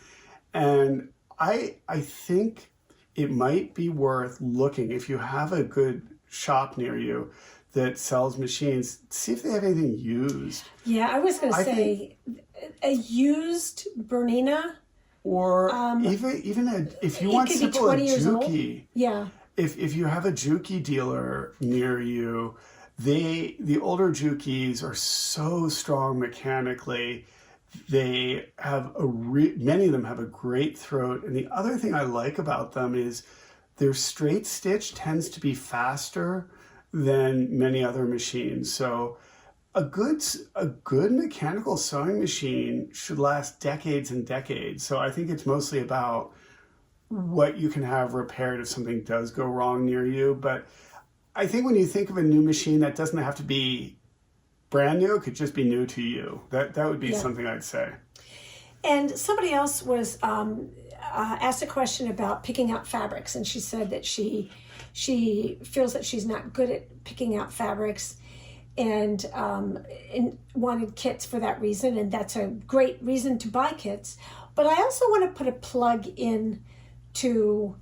And I think it might be worth looking, if you have a good shop near you that sells machines, see if they have anything used. Yeah, I was going to say a used Bernina. Or even if you want simple a Juki. Yeah. If you have a Juki dealer near you, the older Jukis are so strong mechanically. They have many of them have a great throat. And the other thing I like about them is their straight stitch tends to be faster than many other machines. So a good mechanical sewing machine should last decades and decades. So I think it's mostly about what you can have repaired if something does go wrong near you. But I think when you think of a new machine, that doesn't have to be brand new. It could just be new to you. That would be something I'd say. And somebody else was asked a question about picking out fabrics, and she said that she feels that she's not good at picking out fabrics, and wanted kits for that reason, and that's a great reason to buy kits. But I also want to put a plug in to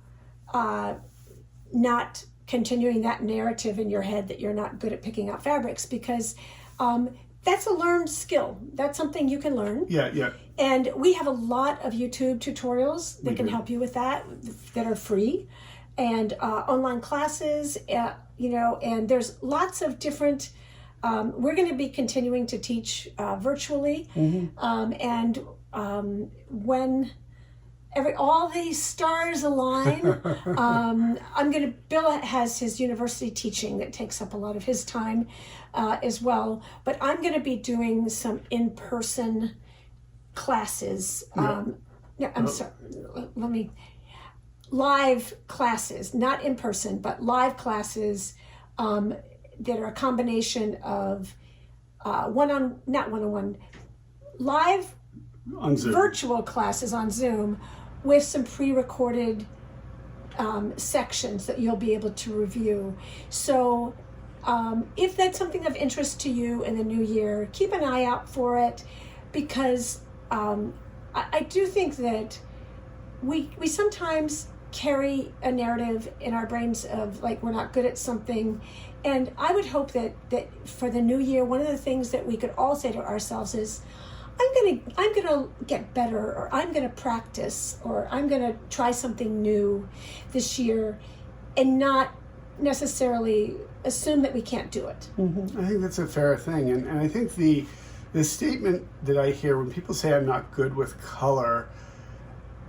not continuing that narrative in your head that you're not good at picking out fabrics, because that's a learned skill. That's something you can learn. Yeah. And we have a lot of YouTube tutorials that can help you with that are free, and online classes, and there's lots of different. We're going to be continuing to teach virtually, and when all these stars align. Bill has his university teaching that takes up a lot of his time as well, but I'm going to be doing some in-person classes. Live classes, not in person, but live classes that are a combination of live on Zoom. Virtual classes on Zoom with some pre-recorded sections that you'll be able to review. So if that's something of interest to you in the new year, keep an eye out for it, because I do think that we sometimes carry a narrative in our brains of like we're not good at something. And I would hope that for the new year, one of the things that we could all say to ourselves is, I'm gonna get better, or I'm gonna practice, or I'm gonna try something new this year, and not necessarily assume that we can't do it. Mm-hmm. I think that's a fair thing, and I think the statement that I hear when people say I'm not good with color,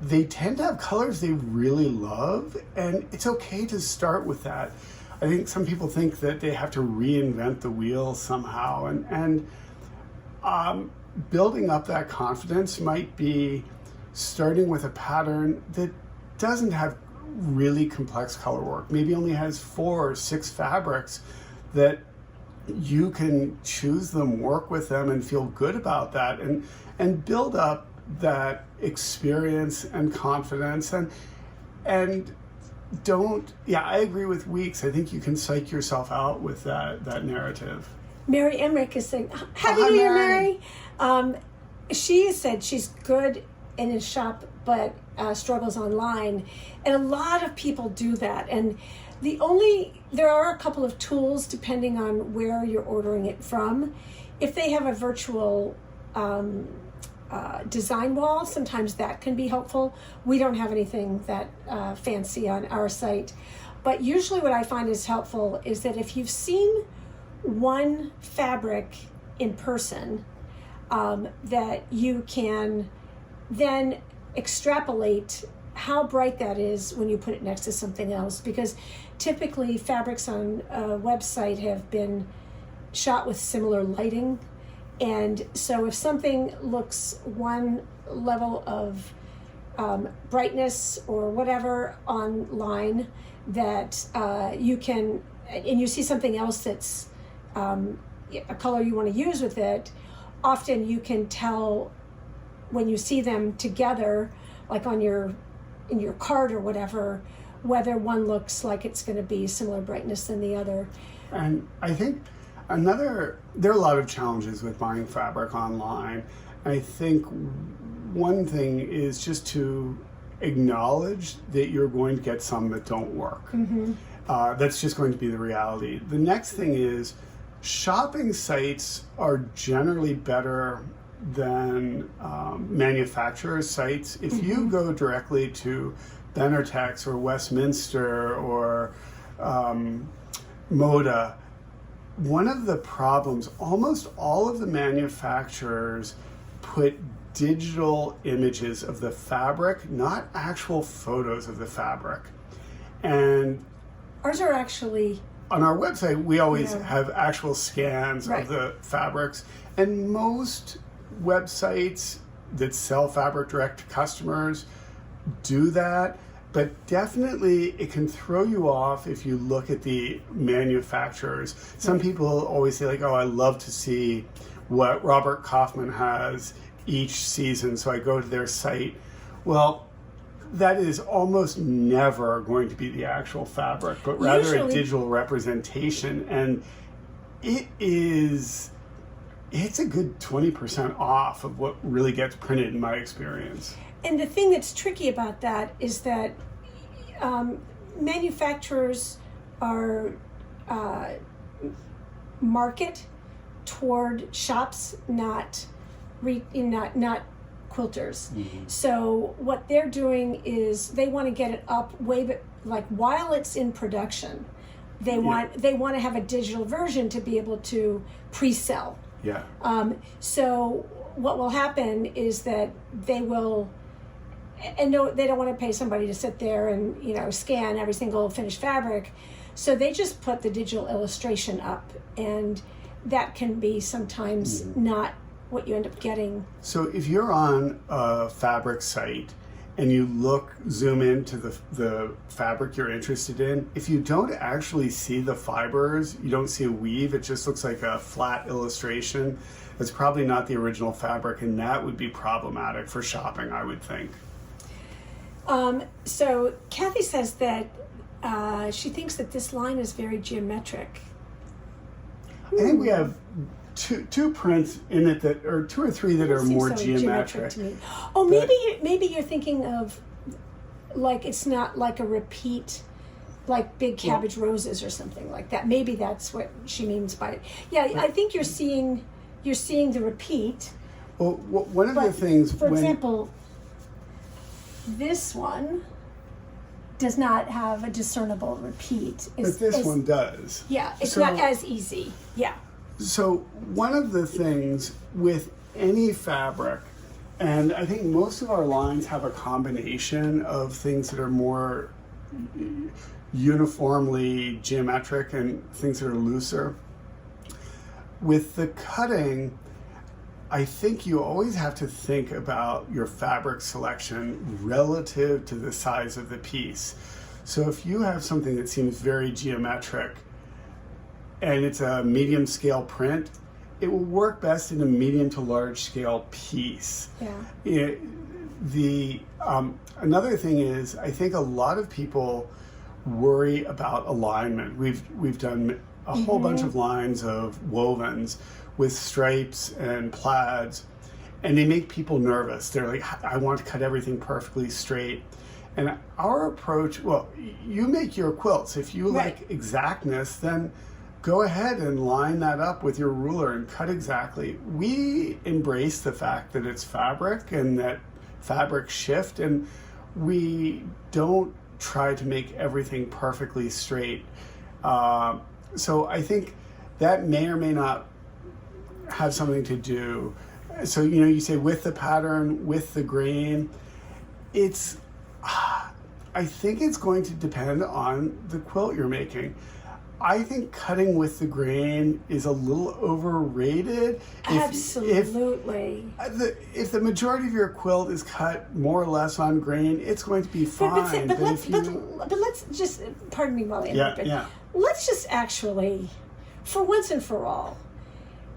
they tend to have colors they really love, and it's okay to start with that. I think some people think that they have to reinvent the wheel somehow, and building up that confidence might be starting with a pattern that doesn't have really complex color work, maybe only has 4 or 6 fabrics that you can choose them, work with them, and feel good about that, and build up that experience and confidence, and don't, I agree with Weeks. I think you can psych yourself out with that narrative. Mary Emmerich is saying, Happy New Year, Mary. She has said she's good in a shop, but struggles online. And a lot of people do that. And there are a couple of tools depending on where you're ordering it from. If they have a virtual design wall, sometimes that can be helpful. We don't have anything that fancy on our site. But usually what I find is helpful is that if you've seen one fabric in person, that you can then extrapolate how bright that is when you put it next to something else, because typically fabrics on a website have been shot with similar lighting, and so if something looks one level of brightness or whatever online that you can, and you see something else that's a color you want to use with it, often you can tell when you see them together, like in your cart or whatever, whether one looks like it's going to be similar brightness than the other. And I think there are a lot of challenges with buying fabric online. I think one thing is just to acknowledge that you're going to get some that don't work. Mm-hmm. That's just going to be the reality. The next thing is shopping sites are generally better than manufacturers' sites. If mm-hmm. you go directly to Benartex or Westminster or Moda, one of the problems, almost all of the manufacturers put digital images of the fabric, not actual photos of the fabric. And ours are actually... On our website, we always have actual scans right. of the fabrics. And most websites that sell fabric direct to customers do that. But definitely it can throw you off if you look at the manufacturers. Some people always say like, oh, I love to see what Robert Kaufman has each season, so I go to their site. Well, that is almost never going to be the actual fabric, but rather a digital representation. And it's a good 20% off of what really gets printed in my experience. And the thing that's tricky about that is that manufacturers are market toward shops, not quilters. Mm-hmm. So what they're doing is they want to get it up while it's in production. They want to have a digital version to be able to pre-sell. Yeah. So what will happen is that they will and no, they don't want to pay somebody to sit there and, you know, scan every single finished fabric. So they just put the digital illustration up, and that can be sometimes not what you end up getting. So if you're on a fabric site and you zoom into the fabric you're interested in, if you don't actually see the fibers, you don't see a weave, it just looks like a flat illustration, it's probably not the original fabric, and that would be problematic for shopping, I would think. So Kathy says that she thinks that this line is very geometric. I think we have two prints in it that, or two or three that are more geometric. To me. Oh, maybe you're thinking of, like, it's not like a repeat, like big cabbage roses or something like that. Maybe that's what she means by it. Yeah, I think you're seeing the repeat. Well, one of the things, for example, this one does not have a discernible repeat. But this one does. Yeah, it's not as easy. Yeah. So one of the things with any fabric, and I think most of our lines have a combination of things that are more uniformly geometric and things that are looser. With the cutting, I think you always have to think about your fabric selection relative to the size of the piece. So if you have something that seems very geometric and it's a medium scale print, it will work best in a medium to large scale piece. Yeah. Another thing is, I think a lot of people worry about alignment. We've done a whole bunch of lines of wovens with stripes and plaids, and they make people nervous. They're like, I want to cut everything perfectly straight. And our approach, well, you make your quilts. If you like exactness, then go ahead and line that up with your ruler and cut exactly. We embrace the fact that it's fabric and that fabrics shift, and we don't try to make everything perfectly straight. So I think that may or may not have something to do. So, you know, you say with the pattern, with the grain, I think it's going to depend on the quilt you're making. I think cutting with the grain is a little overrated. Absolutely. If the majority of your quilt is cut more or less on grain, it's going to be fine. But let's just, pardon me while I interrupt. Yeah. Let's just actually, for once and for all,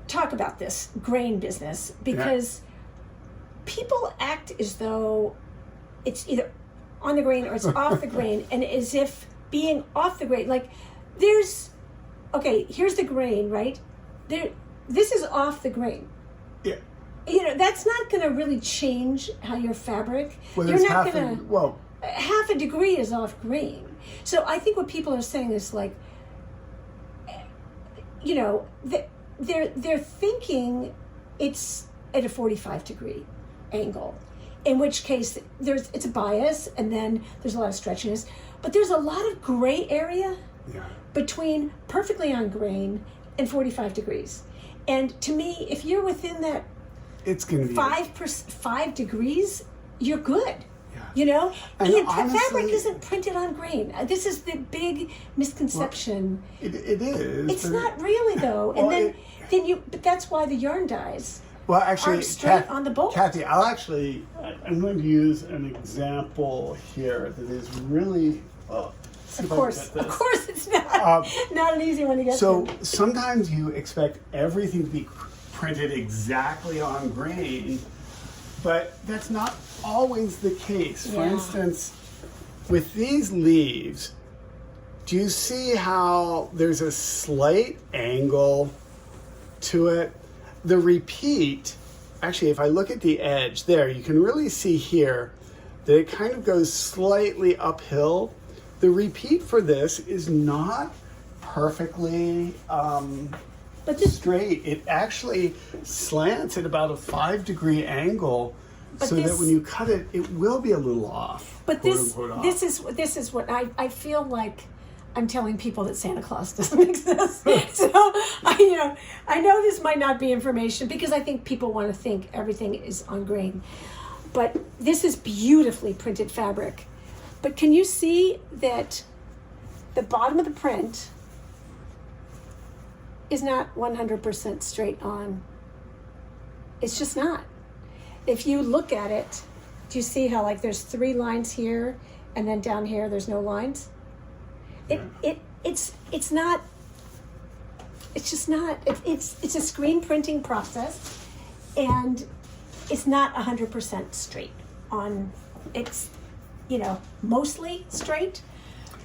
talk about this grain business, because people act as though it's either on the grain or it's off the grain, and as if being off the grain, like, here's the grain, right? This is off the grain. Yeah. You know, that's not going to really change how your fabric. Well, you're not going to. Half a degree is off grain. So I think what people are saying is, like, you know, they're thinking it's at a 45-degree angle, in which case it's a bias, and then there's a lot of stretchiness, but there's a lot of gray area between perfectly on grain and 45 degrees. And to me, if you're within that, it's going to be 5 degrees, you're good. Yeah. You know, and honestly, fabric isn't printed on grain. This is the big misconception. Well, it is. It's not really, though. And but that's why the yarn dyes. Well, actually, are straight on the bolt. Kathy, I'm going to use an example here that is really. Of course, it's not an easy one to get. So sometimes you expect everything to be printed exactly on grain, but that's not always the case. For instance, with these leaves, do you see how there's a slight angle to it? The repeat, actually, if I look at the edge there, you can really see here that it kind of goes slightly uphill. The repeat for this is not perfectly straight. It actually slants at about a 5-degree angle, so that when you cut it, it will be a little off. But this is what I feel like I'm telling people that Santa Claus doesn't exist. So I know this might not be information, because I think people want to think everything is on grain. But this is beautifully printed fabric. But can you see that the bottom of the print is not 100% straight on? It's just not. If you look at it, do you see how like there's 3 lines here and then down here there's no lines? It's not. It's just not. It's a screen printing process, and it's not 100% straight on. It's, mostly straight,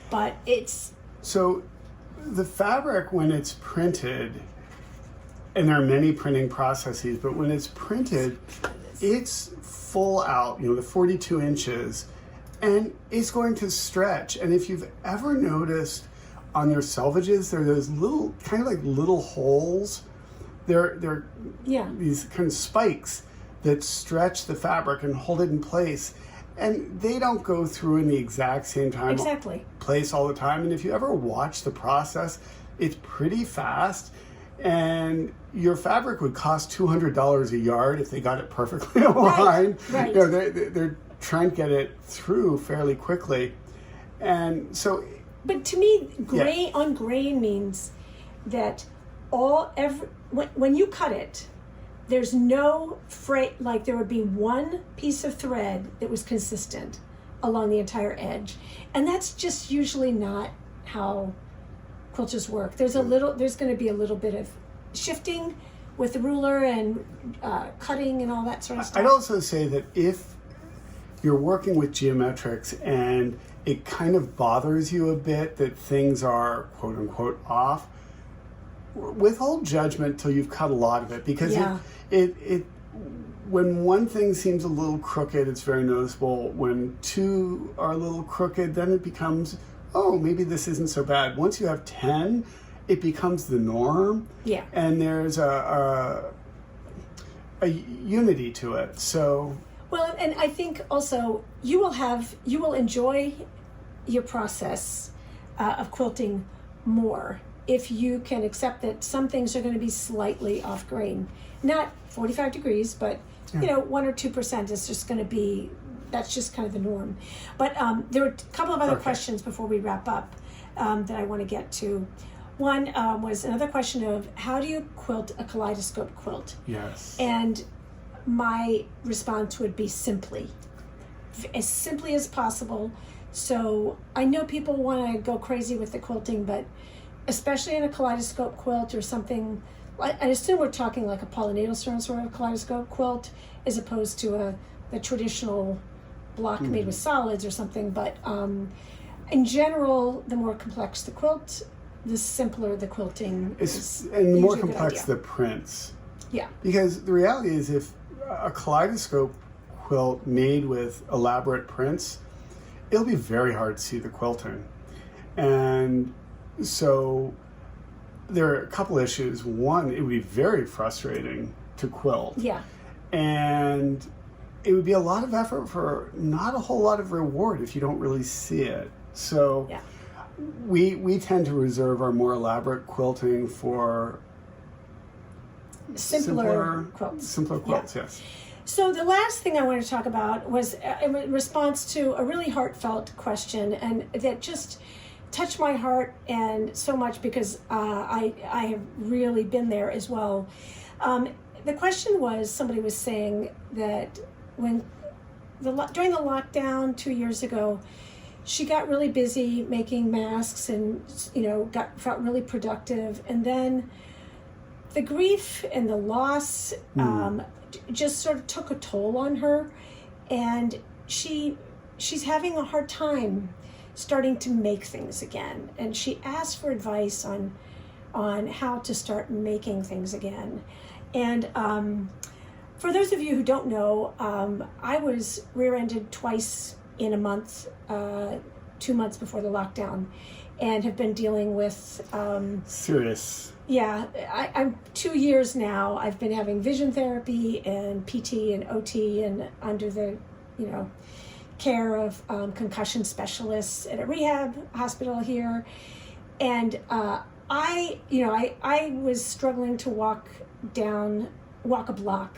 but it's. So the fabric, when it's printed, and there are many printing processes, but when it's printed, it's full out, the 42 inches, and it's going to stretch. And if you've ever noticed on their selvages, there are those little, kind of like little holes. They're these kind of spikes that stretch the fabric and hold it in place. And they don't go through in the exact same time place all the time. And if you ever watch the process, it's pretty fast. And your fabric would cost $200 a yard if they got it perfectly aligned. Right. They're trying to get it through fairly quickly. And so... But to me, on grain means that when you cut it, there's no like there would be one piece of thread that was consistent along the entire edge. And that's just usually not how quilters work. There's going to be a little bit of shifting with the ruler and cutting and all that sort of stuff. I'd also say that if you're working with geometrics and it kind of bothers you a bit that things are quote unquote off, withhold judgment till you've cut a lot of it, because it when one thing seems a little crooked, it's very noticeable. When 2 are a little crooked, then it becomes, oh, maybe this isn't so bad. Once you have 10, it becomes the norm. Yeah. And there's a unity to it. So. Well, and I think also you will enjoy your process of quilting more if you can accept that some things are going to be slightly off grain. Not 45 degrees, but 1 or 2% is just going to be, that's just kind of the norm. But there were a couple of other questions before we wrap up that I want to get to. One was another question of how do you quilt a kaleidoscope quilt? Yes. And my response would be simply as possible. So I know people want to go crazy with the quilting, but especially in a kaleidoscope quilt or something, I assume we're talking like a pollinator sort of kaleidoscope quilt as opposed to the traditional block made with solids or something. But in general, the more complex the quilt, the simpler the quilting is. And the more complex the prints. Yeah. Because the reality is, if a kaleidoscope quilt made with elaborate prints, it'll be very hard to see the quilting. And so there are a couple issues. One, it would be very frustrating to quilt. Yeah. And it would be a lot of effort for not a whole lot of reward if you don't really see it. So we tend to reserve our more elaborate quilting for simpler quilts. Simpler quilts, yes. So the last thing I wanted to talk about was in response to a really heartfelt question, and that just touched my heart and so much because I have really been there as well. The question was, somebody was saying that during the lockdown 2 years ago, she got really busy making masks and felt really productive, and then the grief and the loss just sort of took a toll on her, and she's having a hard time starting to make things again. And she asked for advice on how to start making things again. And for those of you who don't know, I was rear-ended twice in a month, 2 months before the lockdown, and have been dealing with serious. Yeah, I'm 2 years now. I've been having vision therapy and PT and OT, and under the care of concussion specialists at a rehab hospital here. And I was struggling to walk a block,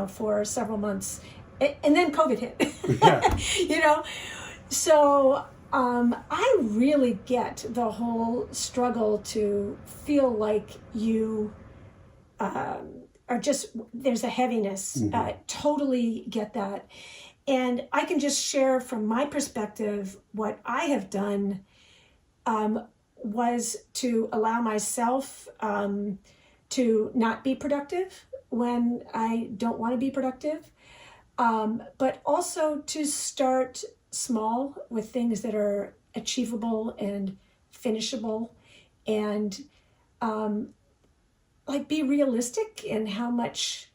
for several months and then COVID hit. Yeah. You know, so I really get the whole struggle to feel like you are just, there's a heaviness. Totally get that. And I can just share from my perspective what I have done was to allow myself to not be productive when I don't want to be productive, but also to start small with things that are achievable and finishable, and like be realistic in how much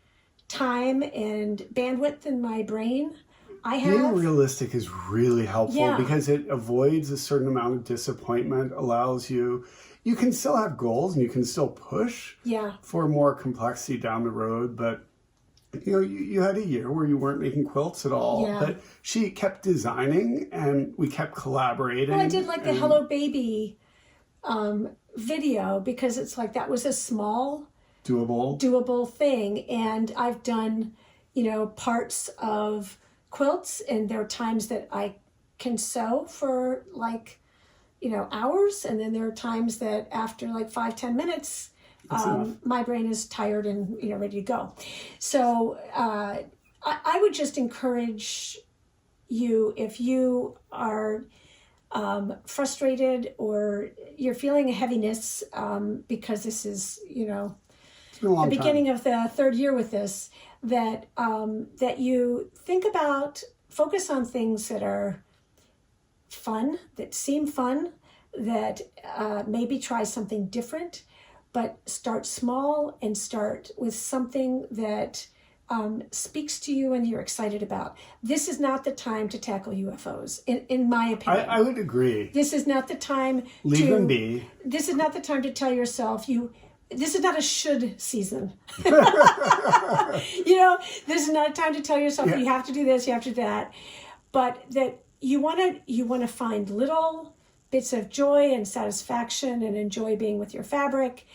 time and bandwidth in my brain I have. Being realistic is really helpful, Yeah. because it avoids a certain amount of disappointment, allows you can still have goals and you can still push Yeah. for more complexity down the road, but you had a year where you weren't making quilts at all, Yeah. but she kept designing and we kept collaborating. Well, I did like the Hello Baby video, because it's like that was a small doable thing. And I've done, parts of quilts, and there are times that I can sew for like, hours. And then there are times that after like 5-10 minutes, my brain is tired and, ready to go. So I would just encourage you, if you are frustrated or you're feeling a heaviness, because this is, the beginning of the third year with this, that that you think about, focus on things that are fun, that seem fun, that maybe try something different, but start small and start with something that speaks to you and you're excited about. This is not the time to tackle UFOs, in my opinion. I would agree. This is not the time Leave them be. This is not the time to tell yourself this is not a should season. This is not a time to tell yourself you have to do this, you have to do that. But that you want to find little bits of joy and satisfaction and enjoy being with your fabric,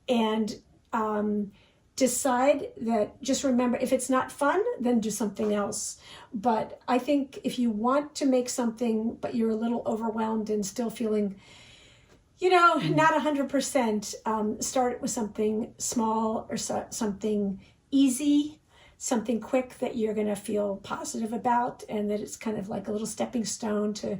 and decide that, just remember, if it's not fun, then do something else. But I think if you want to make something, but you're a little overwhelmed and still feeling, not 100%, start with something small or something easy, something quick that you're going to feel positive about, and that it's kind of like a little stepping stone to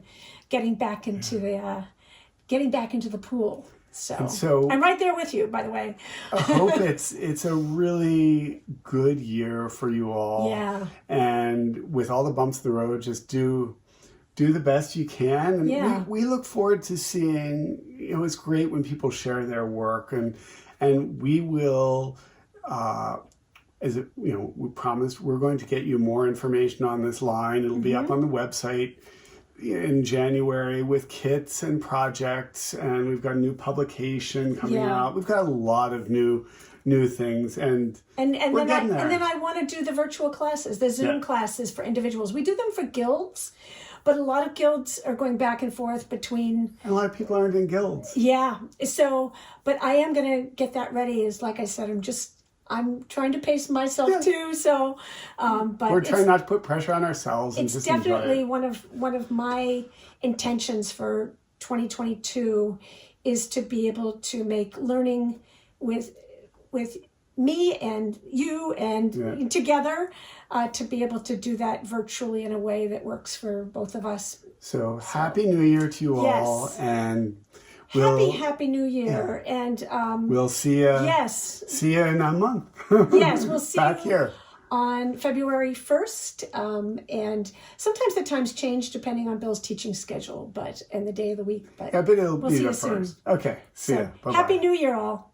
getting back into the pool. So I'm right there with you, by the way. I hope it's a really good year for you all. Yeah. And with all the bumps in the road, just do the best you can. And yeah. we look forward to seeing, it's great when people share their work, and we will, we promised, we're going to get you more information on this line. It'll be up on the website in January with kits and projects, and we've got a new publication coming out. We've got a lot of new things, and then I want to do the virtual classes, the Zoom classes for individuals. We do them for guilds, but a lot of guilds are going back and forth between. And a lot of people aren't in guilds. Yeah. So, but I am going to get that ready. Is like I said, I'm trying to pace myself too. So, but we're trying not to put pressure on ourselves. And just definitely enjoy it. one of my intentions for 2022 is to be able to make learning with me and you and together, to be able to do that virtually in a way that works for both of us. So Happy New Year to you all, and Happy New Year, and we'll see you. Yes, see you in a month. Yes, we'll see back you here on February 1st, and sometimes the times change depending on Bill's teaching schedule, and the day of the week. But it'll we'll be see the you soon. first. Okay, see ya. Bye-bye. Happy New Year, all.